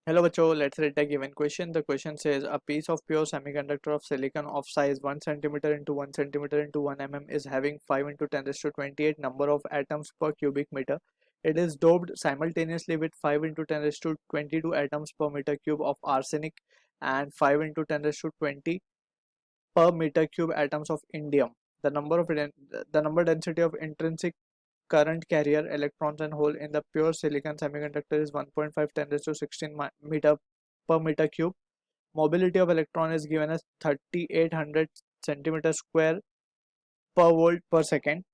Hello, Bacho. Let's read the given question. The question says a piece of pure semiconductor of silicon of size 1 centimeter into 1 centimeter into 1 mm is having 5 into 10 raised to 28 number of atoms per cubic meter. It is doped simultaneously with 5 into 10 raised to 22 atoms per meter cube of arsenic and 5 into 10 raised to 20 per meter cube atoms of indium. The number density of intrinsic current carrier electrons and hole in the pure silicon semiconductor is 1.5 10 raised to 16 meter per meter cube. Mobility of electron is given as 3800 centimeter square per volt per second.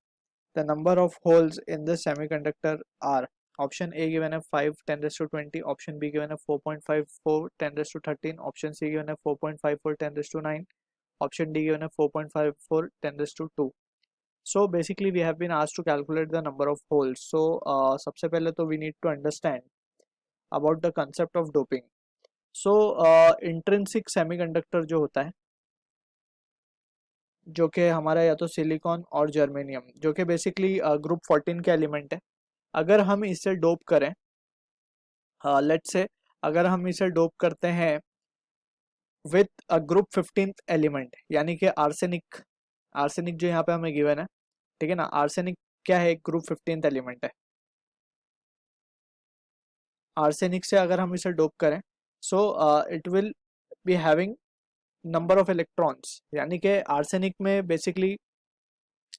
The number of holes in this semiconductor are option A given as 5 10 raised to 20, option B given as 4.54 10 raised to 13, option C given as 4.54 10 raised to 9, option D given as 4.54 10 raised to 2. So basically we have been asked to calculate the number of holes. So सबसे पहले तो we need to understand about the concept of doping. So intrinsic semiconductor जो होता है, जो कि हमारा या तो सिलिकॉन और जर्मेनियम, जो कि बेसिकली ग्रुप 14 के एलिमेंट है, अगर हम इसे डोप करें, लेट्स से अगर हम इसे डोप करते हैं with a group 15th element यानी कि आर्सेनिक, आर्सेनिक जो यहाँ पे हमें गिवन है, ठीक है ना, आर्सेनिक क्या है, ग्रुप 15th एलिमेंट है। आर्सेनिक से अगर हम इसे डोप करें, so it will be having number of electrons, यानी कि आर्सेनिक में बेसिकली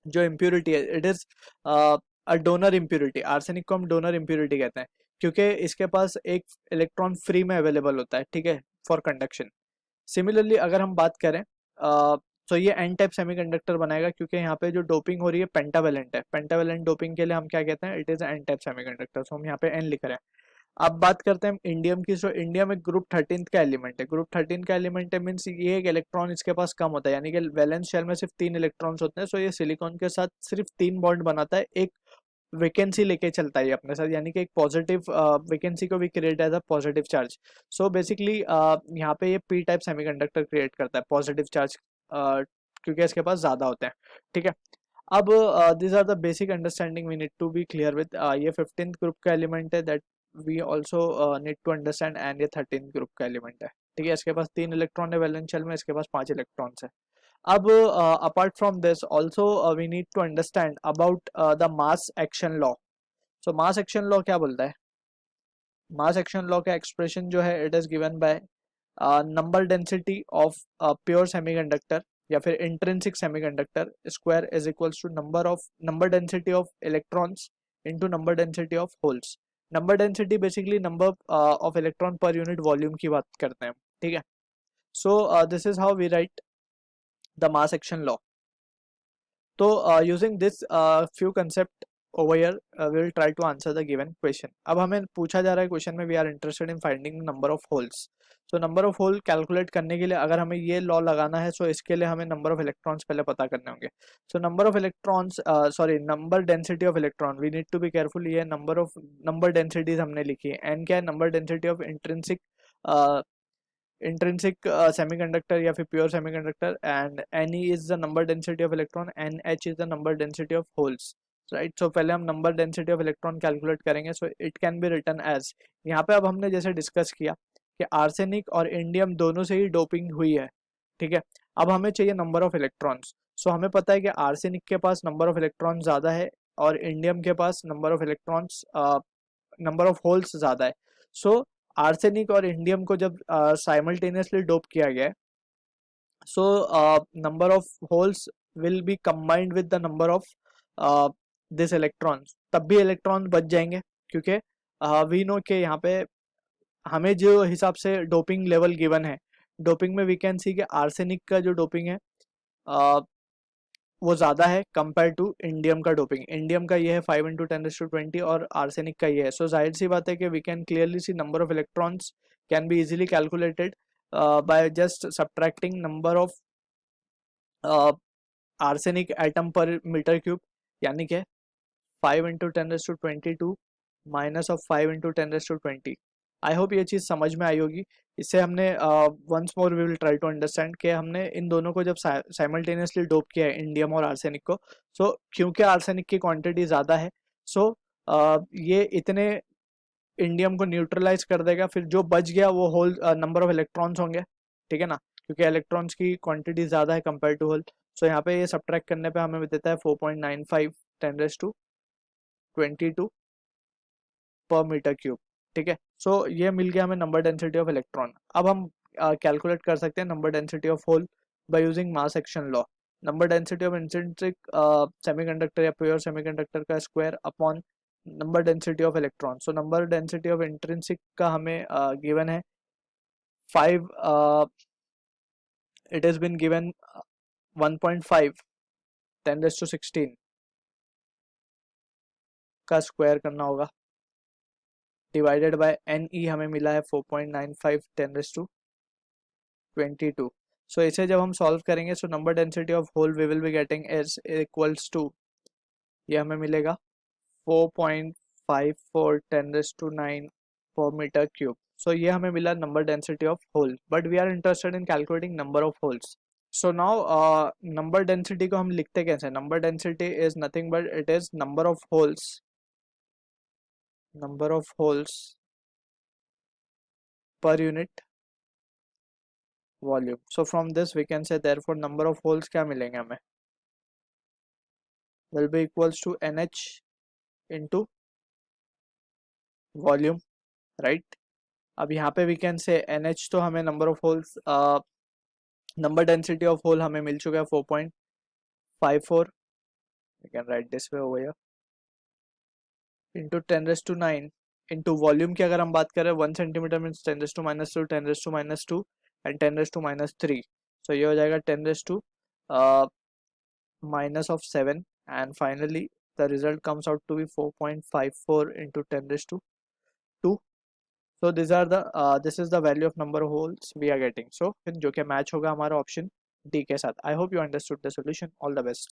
जो इम्प्योरिटी है it is a donor impurity. Arsenic को हम डोनर इम्प्योरिटी कहते हैं क्योंकि इसके पास एक इलेक्ट्रॉन फ्री में अवेलेबल होता है, ठीक है, फॉर कंडक्शन। सिमिलरली अगर हम बात करें तो ये एन टाइप सेमीकंडक्टर बनाएगा क्योंकि यहाँ पे जो डोपिंग हो रही है पेंटावेलेंट है। पेंटावेलेंट डोपिंग के लिए हम क्या कहते हैं, it is n type semiconductor. So हम यहाँ पे एन लिख रहे हैं। अब बात करते हैं इंडियम की। सो इंडियम एक ग्रुप 13 का एलिमेंट है। ग्रुप 13 का एलिमेंट है मीन्स ये एक इलेक्ट्रॉन इसके पास कम होता है, यानी कि वैलेंस शेल में सिर्फ 3 इलेक्ट्रॉन्स होते हैं। सो ये सिलिकॉन के साथ सिर्फ 3 बॉन्ड बनाता है, एक वैकेंसी लेके चलता है अपने साथ, यानी कि एक पॉजिटिव वैकेंसी को भी create as a positive charge. So basically यहाँ पे ये पी टाइप सेमीकंडक्टर क्रिएट करता है, पॉजिटिव चार्ज, क्योंकि इसके पास ज्यादा होते हैं, ठीक है। अब this are the basic understanding we need to be clear with. ये 15th ग्रुप का एलिमेंट है, that we also need to understand, and ये 13th ग्रुप का एलिमेंट है, ठीक है। इसके पास 3 इलेक्ट्रॉन है वैलेंस शेल में, इसके पास 5 इलेक्ट्रॉन्स है। अब apart from this also we need to understand about the mass action law. So mass action law क्या बोलता है? मास एक्शन लॉ का एक्सप्रेशन जो है it is given by number density of pure semiconductor या फिर intrinsic semiconductor square is equals to number density of electrons into number density of holes. Number density basically number of electron per unit volume की बात करते हैं, ठीक है। So this is how we write the mass action law. तो using this few concept over here we will try to answer the given question. अब हमें पूछा जा रहा है क्वेश्चन में, we are interested in finding number of holes. So number of hole calculate करने के लिए अगर हमें ये लॉ लगाना है, so इसके लिए हमें नंबर ऑफ इलेक्ट्रॉन्स पहले पता करने होंगे। So number of electrons, sorry, number density of electron, we need to be careful. ये नंबर डेंसिटीज हमने लिखी है। एन क्या है, number density of intrinsic semiconductor या फिर pure semiconductor, and Ne is the number density of electron, NH is the number density of holes, right. So पहले हम number density of electron calculate करेंगे। So it can be written as, यहाँ पे अब हमने जैसे डिस्कस किया कि आर्सेनिक और इंडियम दोनों से ही डोपिंग हुई है, ठीक है। अब हमें चाहिए नंबर ऑफ इलेक्ट्रॉन्स। सो हमें पता है कि आर्सेनिक के पास नंबर ऑफ इलेक्ट्रॉन ज्यादा है और इंडियम के पास number of electrons, number of holes ज्यादा है। सो आर्सेनिक और इंडियम को जब साइमल्टेनियसली डोप किया गया है, so number of holes will be combined with the number of this electrons, तब भी इलेक्ट्रॉन बच जाएंगे क्योंकि वी नो के यहाँ पे हमें जो हिसाब से डोपिंग लेवल गिवन है, डोपिंग में वी कैन सी कि आर्सेनिक का जो डोपिंग है वो ज्यादा है कंपेयर टू इंडियम का डोपिंग। इंडियम का ये है 5 इंटू 10⁻20 और आर्सेनिक का ये है। सो जाहिर सी बात है कि we can clearly see number of electrons can be easily calculated by just subtracting number of arsenic atom per metre cube, यानी कि 5 into 10⁻22 minus of 5 into 10⁻20। I hope ये चीज़ समझ में आई होगी। इससे हमने once more we will try to understand कि हमने इन दोनों को जब साइमल्टेनियसली डोप किया है, इंडियम और आर्सेनिक को, सो क्योंकि आर्सेनिक की क्वांटिटी ज़्यादा है, सो ये इतने इंडियम को न्यूट्रलाइज कर देगा, फिर जो बच गया वो होल नंबर ऑफ इलेक्ट्रॉन्स होंगे, ठीक है ना, क्योंकि इलेक्ट्रॉन्स की क्वांटिटी ज़्यादा है कंपेयर टू होल। सो यहाँ पे ये सब्ट्रैक्ट करने पे हमें देता है 4.95 10^22 पर मीटर क्यूब, ठीक है। सो ये मिल गया हमें नंबर डेंसिटी ऑफ इलेक्ट्रॉन। अब हम कैलकुलेट कर सकते हैं number density of hole by using mass action law. Number density of intrinsic semiconductor या प्योर सेमीकंडक्टर का square upon number density of electron. So number density of intrinsic का हमें given है 5, इट हैज बीन गिवन 1.5 10^16 का square करना होगा, divided by N E हमें मिला है 4.95 10^22। सो इसे जब हम सॉल्व करेंगे, so number density of hole we will be getting is equals to, ये हमें मिलेगा 4.54 10^9 पर मीटर क्यूब। सो ये हमें मिला number density of hole, but we are interested in calculating number of holes. So now number density को हम लिखते कैसे? Number density is nothing but it is number of holes per unit volume. So from this we can say therefore number of holes क्या मिलेंगे हमें, will be equals to NH into volume, right. अब यहाँ पे we can say NH तो हमें number of holes, number density of hole हमें मिल चुका है 4.54, we can write this way over here, into 10^9 into volume की अगर हम बात करें 1 सेंटीमीटर मीन्स 10^-2 10^-2 एंड 10^-3। सो ये हो जाएगा 10^-7 and finally the result comes out to be 4.54 into 10^2। So these are the this is the value of number of holes we are getting, so जो कि मैच होगा हमारा ऑप्शन डी के साथ। I hope you understood the solution. All the best.